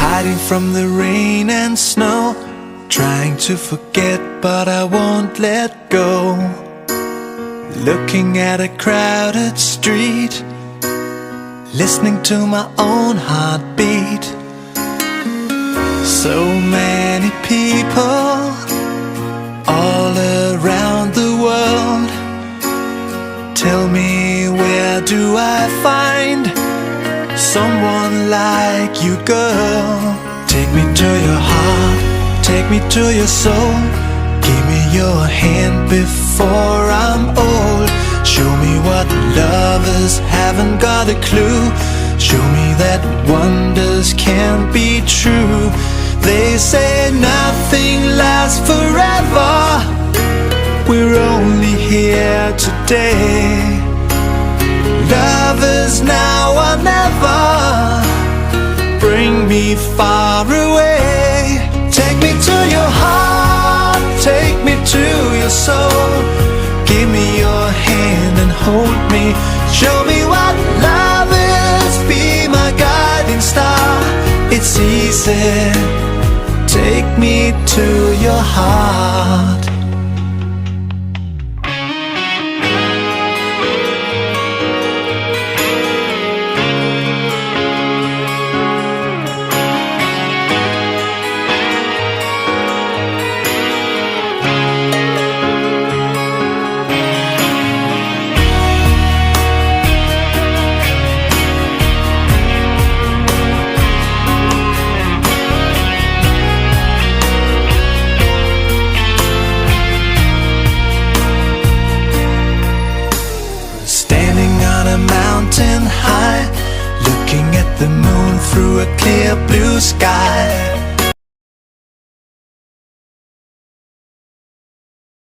hiding from the rain and snow, trying to forget but I won't let go. Looking at a crowded street, listening to my own heartbeat. So many people all around the world. Tell me, where do I find someone like you, girl? Take me to your heart, take me to your soul. Give me your hand before I'm old. Show me what lovers haven't got a clue. Show me that wonders can't be true. They say nothing lasts forever. We're only here today. Lovers now or never. Bring me far away. Take me to your heart, take me to your soul. Give me your hand and hold me. Show me what love is, be my guiding star. It's easy, take me to your heart. Mountain high, looking at the moon through a clear blue sky.